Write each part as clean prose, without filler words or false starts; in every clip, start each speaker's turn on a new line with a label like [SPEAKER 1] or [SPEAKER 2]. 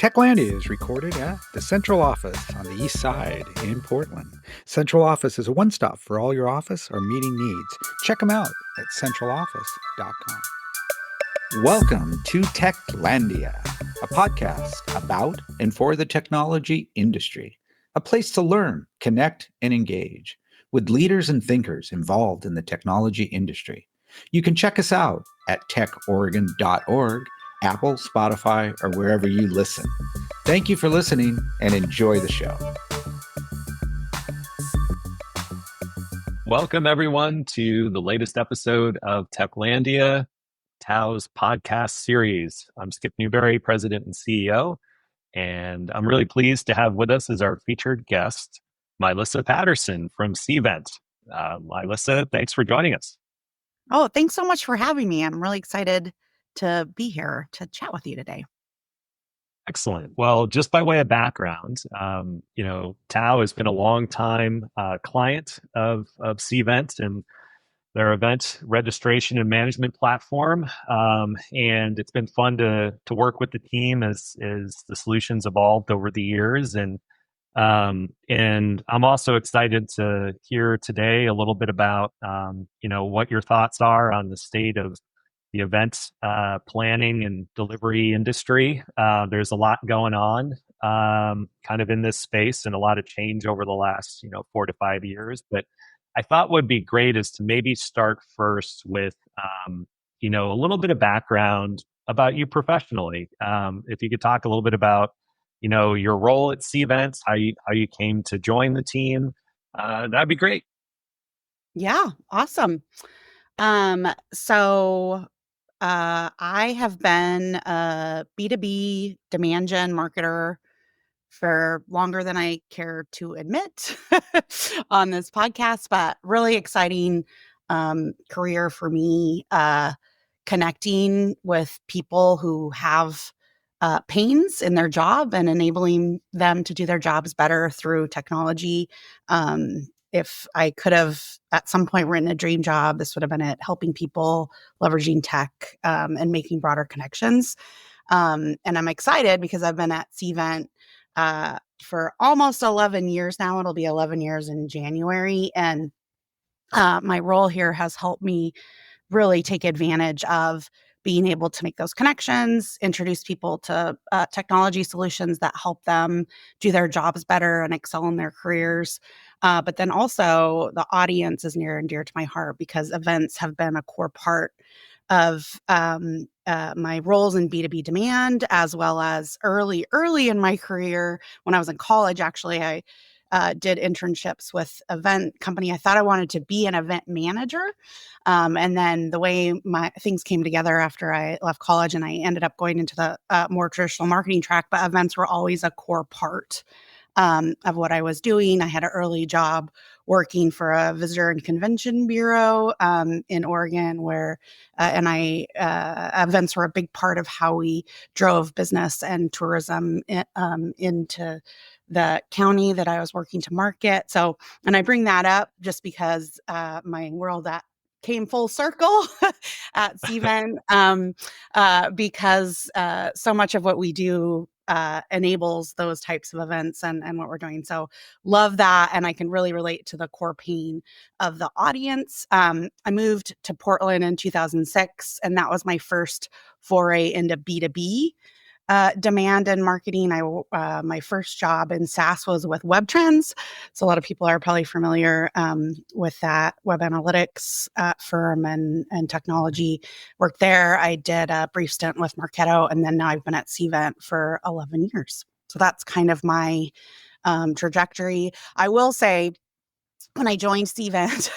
[SPEAKER 1] Techlandia is recorded at the Central Office on the East Side in Portland. Central Office is a one-stop for all your office or meeting needs. Check them out at centraloffice.com. Welcome to Techlandia, a podcast about and for the technology industry, a place to learn, connect, and engage with leaders and thinkers involved in the technology industry. You can check us out at techoregon.org, Apple, Spotify, or wherever you listen. Thank you for listening and enjoy the show.
[SPEAKER 2] Welcome, everyone, to the latest episode of Techlandia, Tao's podcast series. I'm Skip Newberry, President and CEO, and I'm really pleased to have with us as our featured guest, Myllisa Patterson from Cvent. Myllisa, thanks for joining us.
[SPEAKER 3] Oh, thanks so much for having me. I'm really excited to be here to chat with you today.
[SPEAKER 2] Excellent. Well, just by way of background, Tao has been a long time client of Cvent and their event registration and management platform. And it's been fun to work with the team as the solutions evolved over the years. And I'm also excited to hear today a little bit about, what your thoughts are on the state of the event planning and delivery industry. There's a lot going on kind of in this space and a lot of change over the last, 4 to 5 years. But I thought would be great is to maybe start first with, a little bit of background about you professionally. If you could talk a little bit about, your role at Cvent, how you came to join the team, that'd be great.
[SPEAKER 3] Yeah, awesome. I have been a B2B demand gen marketer for longer than I care to admit on this podcast, but really exciting career for me, connecting with people who have pains in their job and enabling them to do their jobs better through technology. If I could have at some point written a dream job, this would have been it, helping people leveraging tech and making broader connections. And I'm excited because I've been at Cvent for almost 11 years now. It'll be 11 years in January. And my role here has helped me really take advantage of being able to make those connections, introduce people to technology solutions that help them do their jobs better and excel in their careers. But then also the audience is near and dear to my heart because events have been a core part of my roles in B2B demand, as well as early in my career. When I was in college, actually, I did internships with event company. I thought I wanted to be an event manager. And then the way my things came together after I left college and I ended up going into the more traditional marketing track, but events were always a core part of what I was doing. I had an early job working for a visitor and convention bureau in Oregon, where events were a big part of how we drove business and tourism into the county that I was working to market. So, and I bring that up just because my world that came full circle at Cvent because so much of what we do enables those types of events and what we're doing. So love that. And I can really relate to the core pain of the audience. I moved to Portland in 2006, and that was my first foray into B2B demand and marketing. My first job in SaaS was with Web Trends. So a lot of people are probably familiar with that web analytics firm and technology work there. I did a brief stint with Marketo, and then now I've been at Cvent for 11 years. So that's kind of my trajectory. I will say, when I joined Cvent,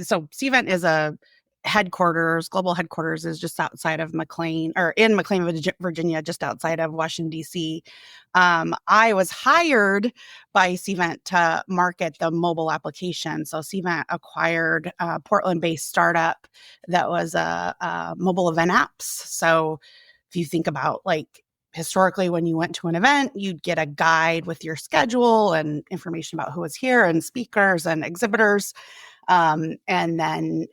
[SPEAKER 3] so Cvent is a global headquarters is just outside of McLean, or in McLean, Virginia, just outside of Washington, D.C. I was hired by Cvent to market the mobile application. So Cvent acquired a Portland-based startup that was a mobile event apps. So if you think about historically, when you went to an event, you'd get a guide with your schedule and information about who was here and speakers and exhibitors. And then,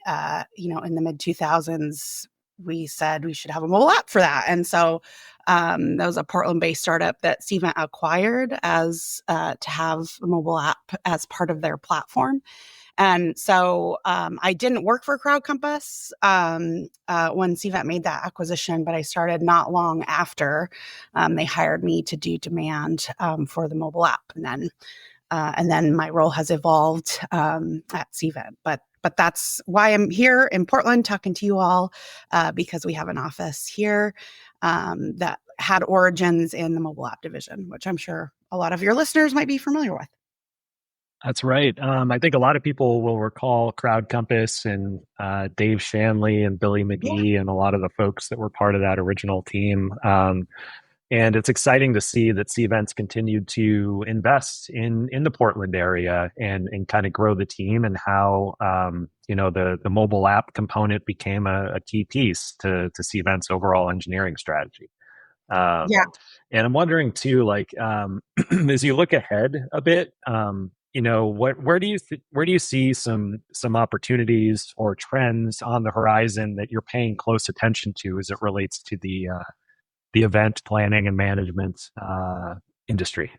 [SPEAKER 3] in the mid 2000s, we said we should have a mobile app for that. And so that was a Portland-based startup that Cvent acquired as to have a mobile app as part of their platform. And so I didn't work for Crowd Compass when Cvent made that acquisition, but I started not long after they hired me to do demand for the mobile app. And then my role has evolved at Cvent. But that's why I'm here in Portland talking to you all, because we have an office here that had origins in the mobile app division, which I'm sure a lot of your listeners might be familiar with.
[SPEAKER 2] That's right. I think a lot of people will recall Crowd Compass and Dave Shanley and Billy McGee and a lot of the folks that were part of that original team. And it's exciting to see that Cvent's continued to invest in the Portland area and kind of grow the team, and how the mobile app component became a key piece to Cvent's overall engineering strategy.
[SPEAKER 3] Yeah.
[SPEAKER 2] And I'm wondering too, like as you look ahead a bit, where do you see some opportunities or trends on the horizon that you're paying close attention to as it relates to the event planning and management industry?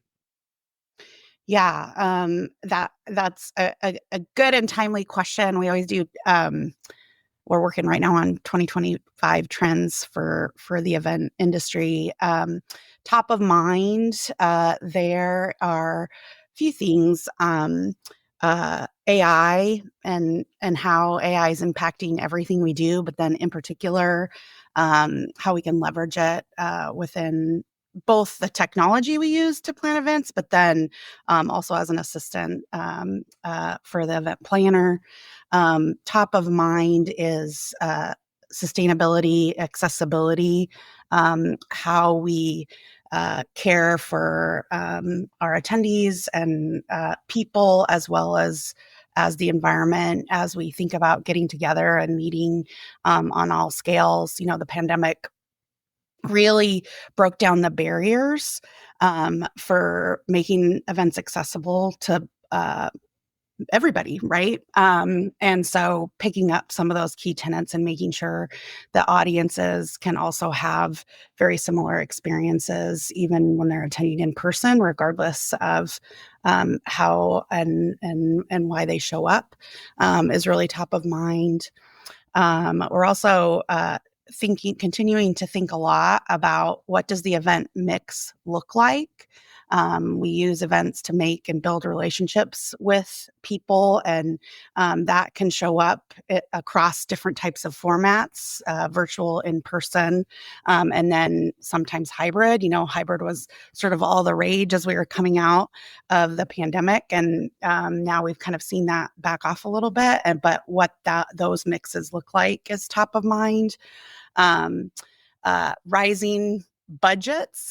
[SPEAKER 3] Yeah, that's a good and timely question. We always do. We're working right now on 2025 trends for the event industry. Top of mind, there are a few things. AI and how AI is impacting everything we do, but then in particular, how we can leverage it within both the technology we use to plan events, but then also as an assistant for the event planner. Top of mind is sustainability, accessibility, how we care for our attendees and people, as well as the environment, as we think about getting together and meeting on all scales. The pandemic really broke down the barriers for making events accessible to everybody, right? And so picking up some of those key tenets and making sure that audiences can also have very similar experiences, even when they're attending in person, regardless of how and why they show up, is really top of mind. We're also continuing to think a lot about what does the event mix look like. We use events to make and build relationships with people, and that can show up across different types of formats, virtual, in person, and then sometimes hybrid. Hybrid was sort of all the rage as we were coming out of the pandemic, and now we've kind of seen that back off a little bit. But what those mixes look like is top of mind. Rising budgets.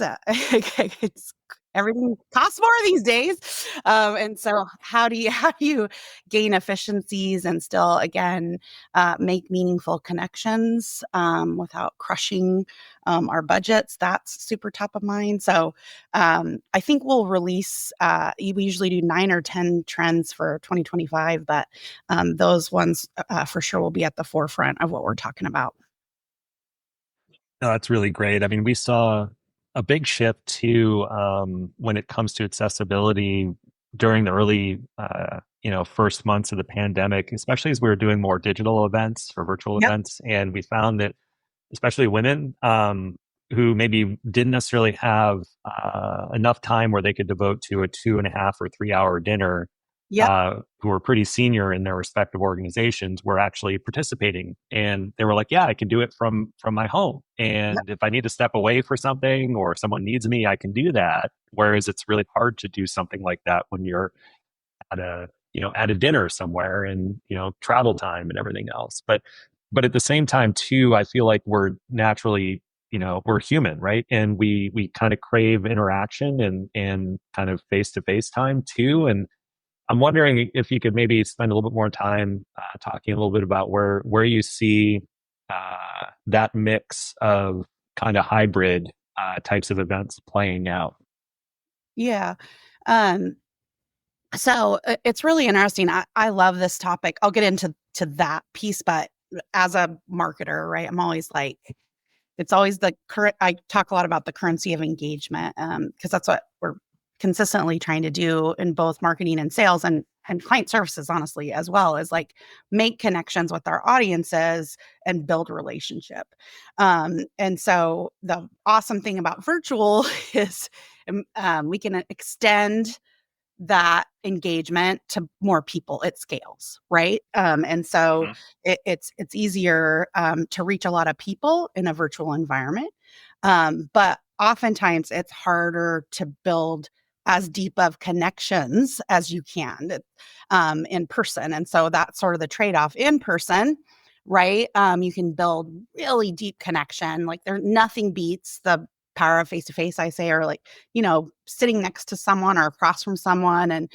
[SPEAKER 3] Everything costs more these days. And so how do you gain efficiencies and still, again, make meaningful connections without crushing our budgets? That's super top of mind. So I think we'll release, we usually do 9 or 10 trends for 2025, but those ones for sure will be at the forefront of what we're talking about.
[SPEAKER 2] No, that's really great. I mean, we saw a big shift too when it comes to accessibility during the early, first months of the pandemic, especially as we were doing more digital events or virtual events. And we found that especially women who maybe didn't necessarily have enough time where they could devote to a 2.5 or 3 hour dinner, who were pretty senior in their respective organizations, were actually participating. And they were like, yeah, I can do it from my home. And if I need to step away for something or if someone needs me, I can do that. Whereas it's really hard to do something like that when you're at a dinner somewhere, and, travel time and everything else. But at the same time too, I feel like we're naturally, we're human, right? And we kind of crave interaction and kind of face-to-face time too. And I'm wondering if you could maybe spend a little bit more time talking a little bit about where you see that mix of kind of hybrid types of events playing out.
[SPEAKER 3] Yeah. So it's really interesting. I love this topic. I'll get into that piece, but as a marketer, right, I'm always like, it's always the current. I talk a lot about the currency of engagement, because that's what we're consistently trying to do in both marketing and sales and client services, honestly, as well as like make connections with our audiences and build relationship. And so the awesome thing about virtual is we can extend that engagement to more people. It scales, right? And so it's easier to reach a lot of people in a virtual environment, but oftentimes it's harder to build as deep of connections as you can in person. And so that's sort of the trade-off. In person, right? You can build really deep connection. Like there, nothing beats the power of face-to-face, I say, or like, sitting next to someone or across from someone and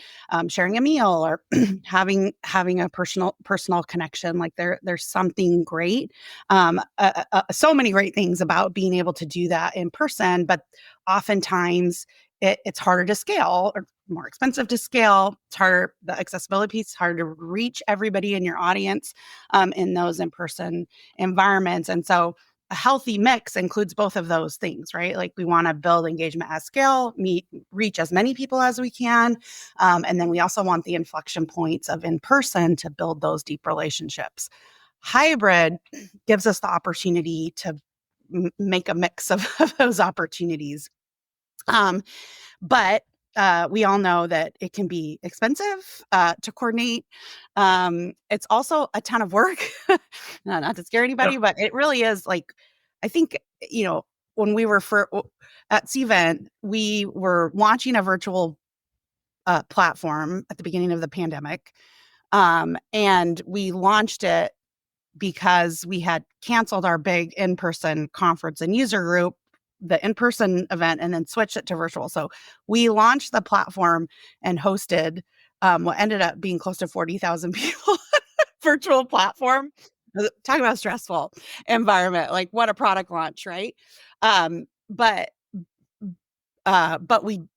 [SPEAKER 3] sharing a meal or having a personal connection. Like there's something great, so many great things about being able to do that in person, but oftentimes it's harder to scale or more expensive to scale. It's harder, the accessibility piece, it's harder to reach everybody in your audience in those in-person environments. And so a healthy mix includes both of those things, right? Like we want to build engagement at scale, reach as many people as we can. And then we also want the inflection points of in-person to build those deep relationships. Hybrid gives us the opportunity to make a mix of those opportunities. But we all know that it can be expensive to coordinate. It's also a ton of work, not to scare anybody, but it really is. Like, I think, when we were at Cvent, we were launching a virtual platform at the beginning of the pandemic. And we launched it because we had canceled our big in-person conference and user group, the in-person event, and then switched it to virtual. So we launched the platform and hosted what ended up being close to 40,000 people virtual platform. Talk about a stressful environment. Like what a product launch, right? But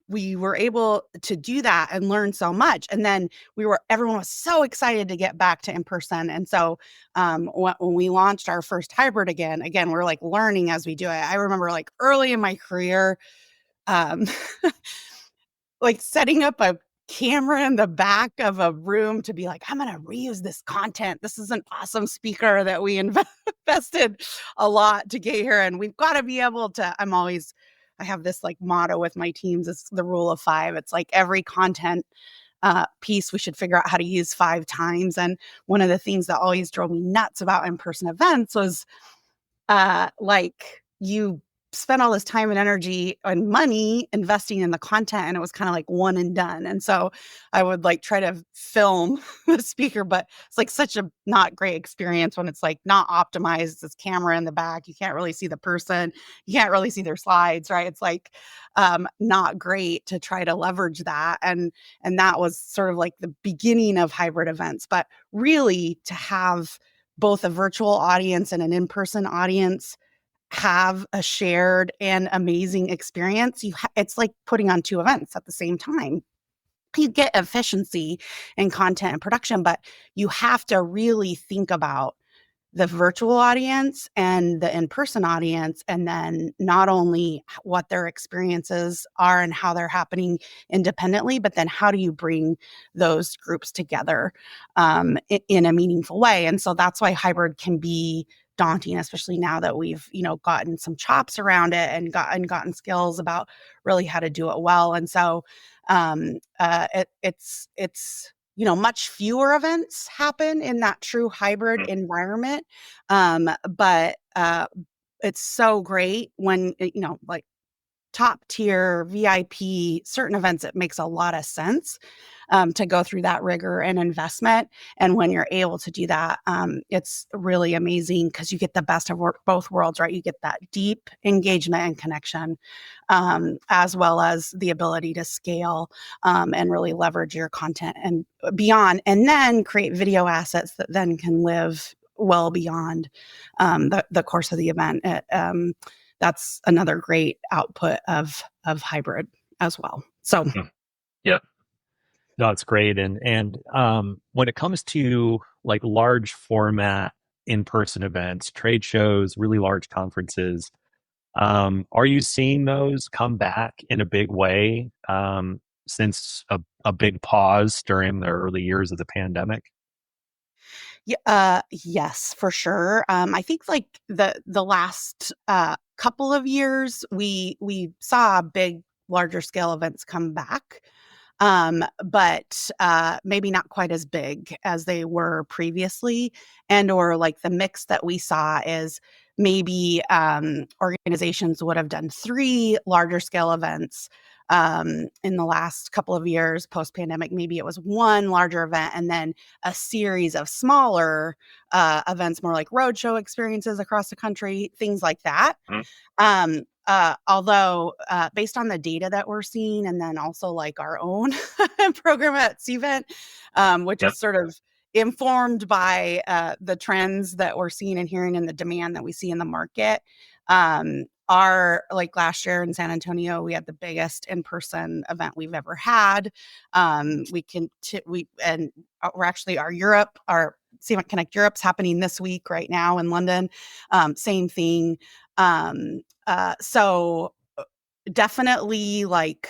[SPEAKER 3] we were able to do that and learn so much. And then everyone was so excited to get back to in person. And so when we launched our first hybrid again, we're like learning as we do it. I remember like early in my career, like setting up a camera in the back of a room to be like, I'm going to reuse this content. This is an awesome speaker that we invested a lot to get here. And we've got to be able to, I have this like motto with my teams. It's the rule of 5. It's like every content piece we should figure out how to use 5 times. And one of the things that always drove me nuts about in-person events was like you spent all this time and energy and money investing in the content, and it was kind of like one and done. And so I would like try to film the speaker, but it's like such a not great experience when it's like not optimized. This camera in the back, you can't really see the person, you can't really see their slides, right? It's like not great to try to leverage that. And that was sort of like the beginning of hybrid events. But really to have both a virtual audience and an in-person audience have a shared and amazing experience, it's like putting on 2 events at the same time. You get efficiency in content and production, but you have to really think about the virtual audience and the in-person audience, and then not only what their experiences are and how they're happening independently, but then how do you bring those groups together in a meaningful way. And so that's why hybrid can be daunting, especially now that we've gotten some chops around it and gotten skills about really how to do it well. And so it's much fewer events happen in that true hybrid environment. But it's so great when, like top tier VIP, certain events, it makes a lot of sense to go through that rigor and investment. And when you're able to do that, it's really amazing because you get the best of both worlds, right? You get that deep engagement and connection, as well as the ability to scale and really leverage your content and beyond, and then create video assets that then can live well beyond the course of the event. That's another great output of hybrid as well. So,
[SPEAKER 2] yeah, no, it's great. And when it comes to like large format in-person events, trade shows, really large conferences. Are you seeing those come back in a big way since a big pause during the early years of the pandemic?
[SPEAKER 3] Yeah, yes, for sure. I think like the last couple of years, we saw big, larger scale events come back, but maybe not quite as big as they were previously, and or like the mix that we saw is maybe organizations would have done 3 larger scale events in the last couple of years post pandemic. Maybe it was one larger event and then a series of smaller events, more like roadshow experiences across the country, things like that. Although based on the data that we're seeing, and then also like our own program at Cvent, which
[SPEAKER 2] Yep.
[SPEAKER 3] is sort of informed by the trends that we're seeing and hearing and the demand that we see in the market. Our like last year in San Antonio, we had the biggest in-person event we've ever had. We're actually our Cvent Connect Europe's happening this week right now in London. Same thing. So definitely like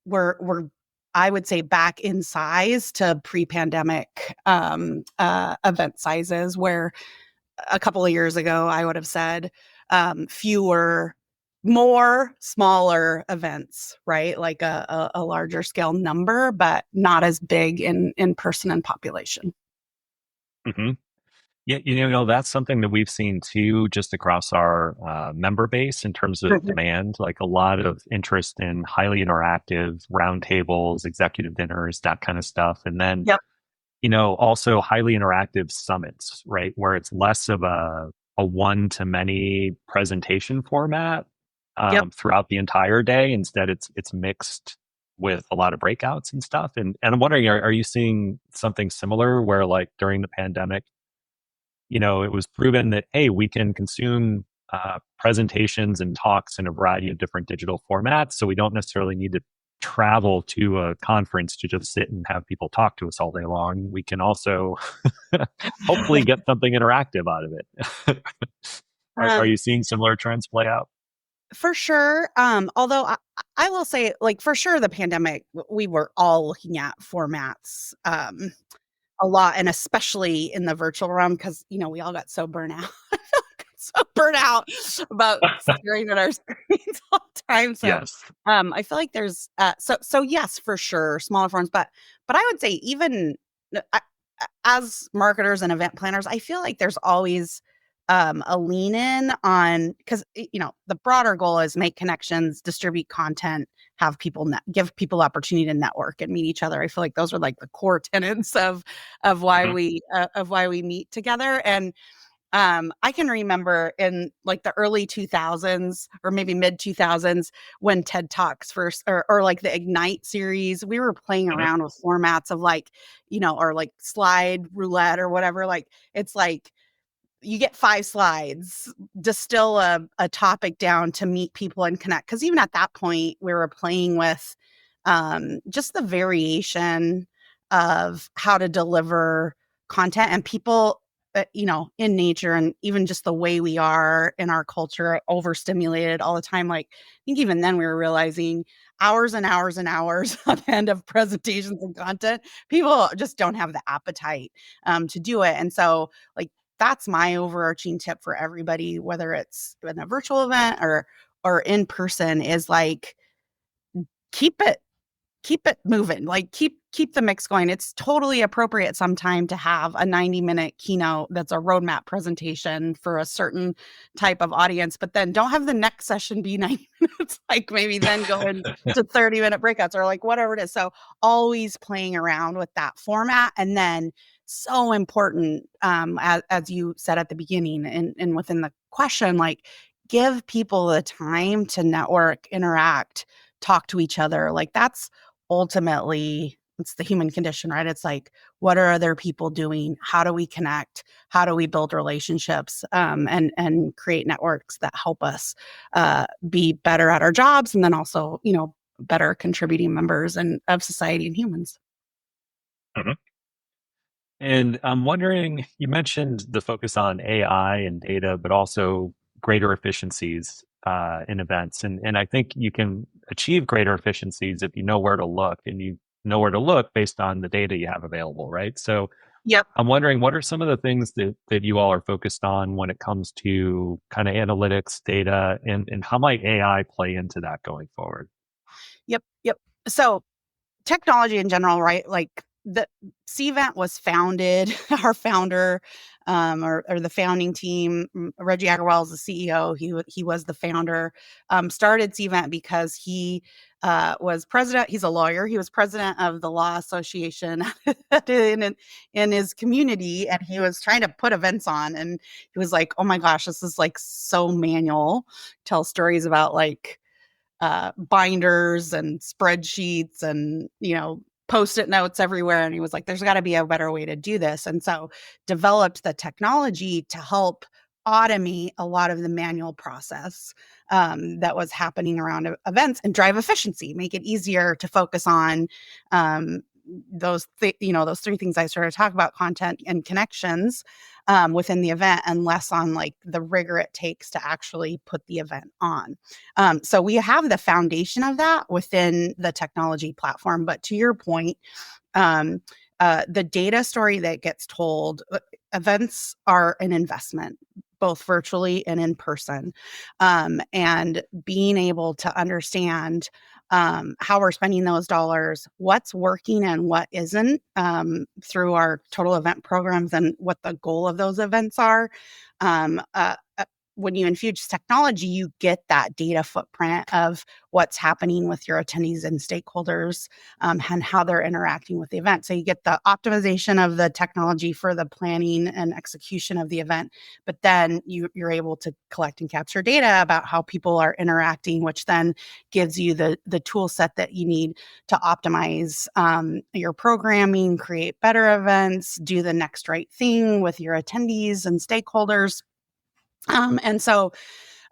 [SPEAKER 3] we're I would say back in size to pre-pandemic event sizes, where a couple of years ago I would have said fewer, more smaller events, right? Like a larger scale number, but not as big in person and population.
[SPEAKER 2] hmm Yeah, that's something that we've seen too, just across our member base in terms of
[SPEAKER 3] Mhm.
[SPEAKER 2] demand, like a lot of interest in highly interactive roundtables, executive dinners, that kind of stuff. And then,
[SPEAKER 3] Yep.
[SPEAKER 2] also highly interactive summits, right? Where it's less of a one-to-many presentation format
[SPEAKER 3] Yep.
[SPEAKER 2] throughout the entire day. Instead, it's mixed with a lot of breakouts and stuff. And I'm wondering, are you seeing something similar where like during the pandemic, it was proven that, hey, we can consume presentations and talks in a variety of different digital formats. So we don't necessarily need to travel to a conference to just sit and have people talk to us all day long. We can also hopefully get something interactive out of it. Are
[SPEAKER 3] Um,
[SPEAKER 2] you seeing similar trends play out?
[SPEAKER 3] For sure. Although I will say, like, for sure, the pandemic, we were all looking at formats a lot, and especially in the virtual realm, because, we all got so burnt out. I feel like I'm so burnt out about staring at our screens all the time. So
[SPEAKER 2] Yes.
[SPEAKER 3] I feel like there's, so yes, for sure, smaller forms, but I would say even as marketers and event planners, I feel like there's always a lean in on, because the broader goal is make connections, distribute content, have people give people opportunity to network and meet each other. I feel like those are like the core tenets of why
[SPEAKER 2] hmm
[SPEAKER 3] we meet together. And I can remember in like the early 2000s or maybe mid 2000s when TED Talks first, or like the Ignite series, we were playing
[SPEAKER 2] hmm
[SPEAKER 3] around with formats of like, or like slide roulette or whatever. Like it's like you get 5 slides, distill a topic down to meet people and connect. Because even at that point, we were playing with just the variation of how to deliver content, and people, in nature, and even just the way we are in our culture, overstimulated all the time. Like, I think even then we were realizing hours and hours and hours on end of presentations and content. People just don't have the appetite to do it. And so, like, that's my overarching tip for everybody, whether it's in a virtual event or in person, is like keep it keep it moving. Like keep the mix going. It's totally appropriate sometime to have a 90-minute keynote that's a roadmap presentation for a certain type of audience, but then don't have the next session be 90 minutes. Like maybe then go into 30-minute breakouts or like whatever it is. So always playing around with that format. And then so important, as you said at the beginning and within the question, like give people the time to network, interact, talk to each other. Like that's ultimately, it's the human condition, right? It's like, what are other people doing? How do we connect? How do we build relationships, and create networks that help us be better at our jobs, and then also, better contributing members and of society and humans.
[SPEAKER 2] hmm And I'm wondering, you mentioned the focus on AI and data, but also greater efficiencies in events. And I think you can achieve greater efficiencies if you know where to look and you know where to look based on the data you have available, right? So
[SPEAKER 3] Yep.
[SPEAKER 2] I'm wondering, what are some of the things that you all are focused on when it comes to kind of analytics, data, and how might AI play into that going forward?
[SPEAKER 3] Yep. Yep. So technology in general, right? Like the Cvent was founded, our founder, or the founding team, Reggie Agrawal is the CEO. He was the founder. Started Cvent because he was president. He's a lawyer. He was president of the law association in his community, and he was trying to put events on. And he was like, "Oh my gosh, this is like so manual." Tell stories about like binders and spreadsheets and post-it notes everywhere, and he was like, there's got to be a better way to do this, and so developed the technology to help automate a lot of the manual process that was happening around events and drive efficiency, make it easier to focus on um, those three things I started to talk about: content and connections within the event, and less on like the rigor it takes to actually put the event on. So we have the foundation of that within the technology platform. But to your point, um, the data story that gets told, events are an investment, both virtually and in person. And being able to understand how we're spending those dollars, what's working and what isn't, through our total event programs and what the goal of those events are. Um, uh, uh, when you infuse technology, you get that data footprint of what's happening with your attendees and stakeholders, and how they're interacting with the event. So you get the optimization of the technology for the planning and execution of the event, but then you're able to collect and capture data about how people are interacting, which then gives you the tool set that you need to optimize your programming, create better events, do the next right thing with your attendees and stakeholders. And so,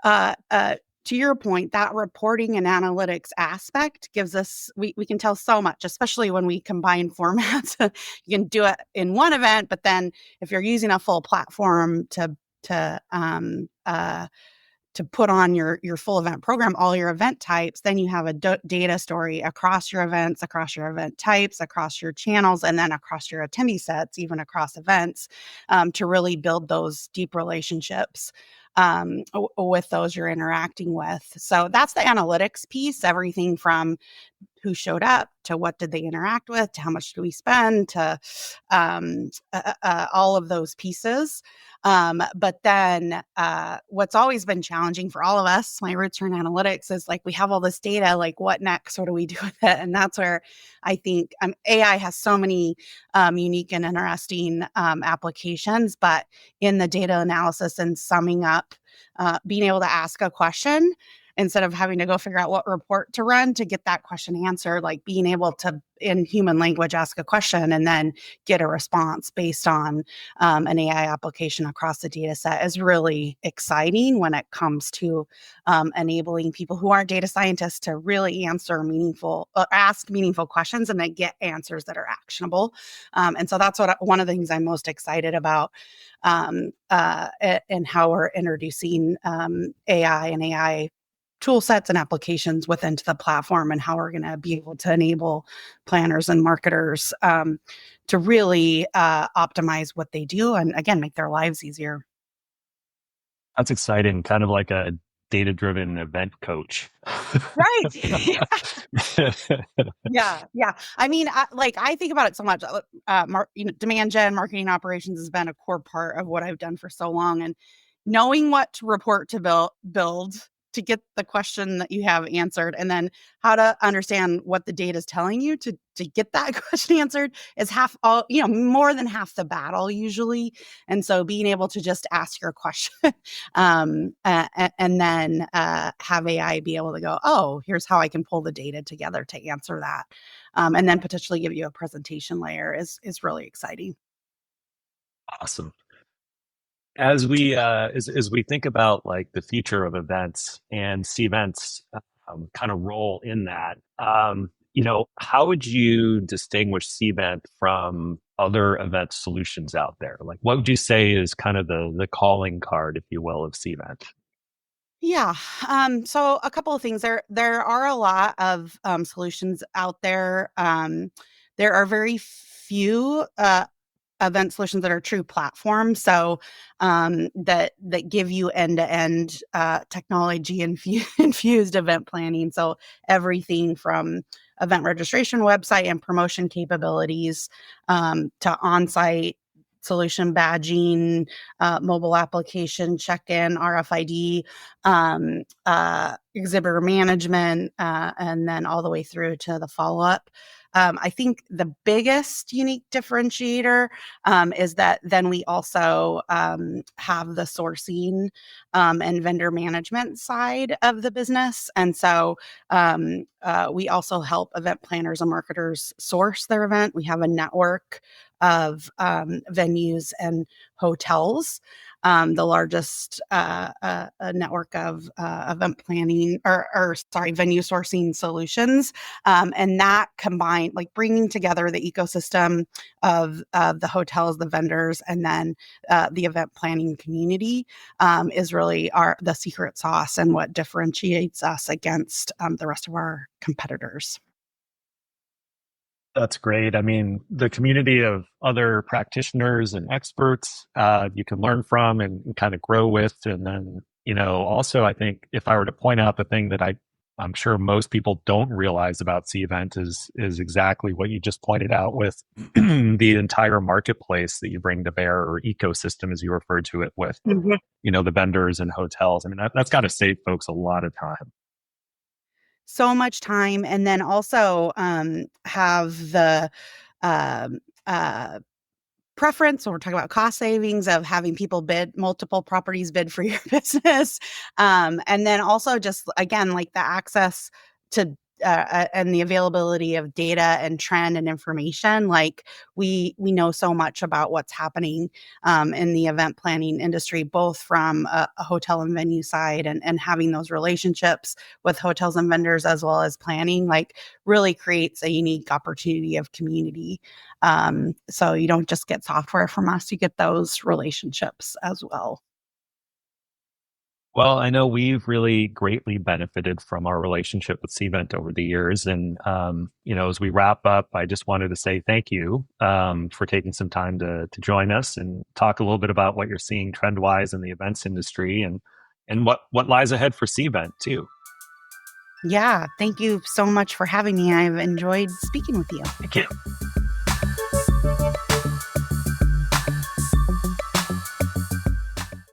[SPEAKER 3] uh, uh, to your point, that reporting and analytics aspect gives us, we can tell so much, especially when we combine formats. You can do it in one event, but then if you're using a full platform to to put on your full event program, all your event types, then you have a data story across your events, across your event types, across your channels, and then across your attendee sets, even across events, to really build those deep relationships with those you're interacting with. So that's the analytics piece, everything from who showed up to what did they interact with to how much do we spend to all of those pieces. But then what's always been challenging for all of us, my roots are in analytics, is like we have all this data, like what next? What do we do with it? And that's where I think AI has so many unique and interesting applications, but in the data analysis and summing up, being able to ask a question instead of having to go figure out what report to run to get that question answered, like being able to, in human language, ask a question and then get a response based on an AI application across the data set is really exciting when it comes to enabling people who aren't data scientists to really ask meaningful questions and then get answers that are actionable. And so that's one of the things I'm most excited about, and how we're introducing AI and AI tool sets and applications within the platform, and how we're going to be able to enable planners and marketers to really optimize what they do and, again, make their lives easier.
[SPEAKER 2] That's exciting, kind of like a data-driven event coach.
[SPEAKER 3] Right. Yeah. Yeah. I mean, I think about it so much. Demand gen, marketing operations has been a core part of what I've done for so long. And knowing what report to build to get the question that you have answered, and then how to understand what the data is telling you to get that question answered is more than half the battle usually. And so being able to just ask your question, and then have AI be able to go, oh, here's how I can pull the data together to answer that, and then potentially give you a presentation layer is really exciting.
[SPEAKER 2] Awesome. As we think about like the future of events and Cvent's kind of role in that, how would you distinguish Cvent from other event solutions out there? Like, what would you say is kind of the calling card, if you will, of Cvent?
[SPEAKER 3] Yeah. So a couple of things. There are a lot of solutions out there. There are very few event solutions that are true platforms. So that give you end-to-end technology infused event planning. So everything from event registration website and promotion capabilities to on-site solution badging, mobile application check-in, RFID, exhibitor management, and then all the way through to the follow-up. I think the biggest unique differentiator is that then we also have the sourcing and vendor management side of the business. And so we also help event planners and marketers source their event. We have a network of venues and hotels, the largest network of event planning or sorry, venue sourcing solutions. And that combined, like bringing together the ecosystem of the hotels, the vendors, and then the event planning community is really the secret sauce and what differentiates us against the rest of our competitors.
[SPEAKER 2] That's great. I mean, the community of other practitioners and experts you can learn from and kind of grow with. And then, also, I think if I were to point out the thing that I'm sure most people don't realize about Cvent is exactly what you just pointed out with the entire marketplace that you bring to bear, or ecosystem, as you referred to it, with, the vendors and hotels. I mean, that's got to save folks a lot of time.
[SPEAKER 3] So much time, and then also have the um, uh, preference, when we're talking about cost savings, of having people bid multiple properties bid for your business, and then also just again like the access to and the availability of data and trend and information. Like we know so much about what's happening in the event planning industry, both from a hotel and venue side, and having those relationships with hotels and vendors as well as planning, like really creates a unique opportunity of community. So you don't just get software from us, you get those relationships as well.
[SPEAKER 2] Well, I know we've really greatly benefited from our relationship with Cvent over the years. And, as we wrap up, I just wanted to say thank you for taking some time to join us and talk a little bit about what you're seeing trend-wise in the events industry, and what lies ahead for Cvent too.
[SPEAKER 3] Yeah, thank you so much for having me. I've enjoyed speaking with you.
[SPEAKER 2] Thank you.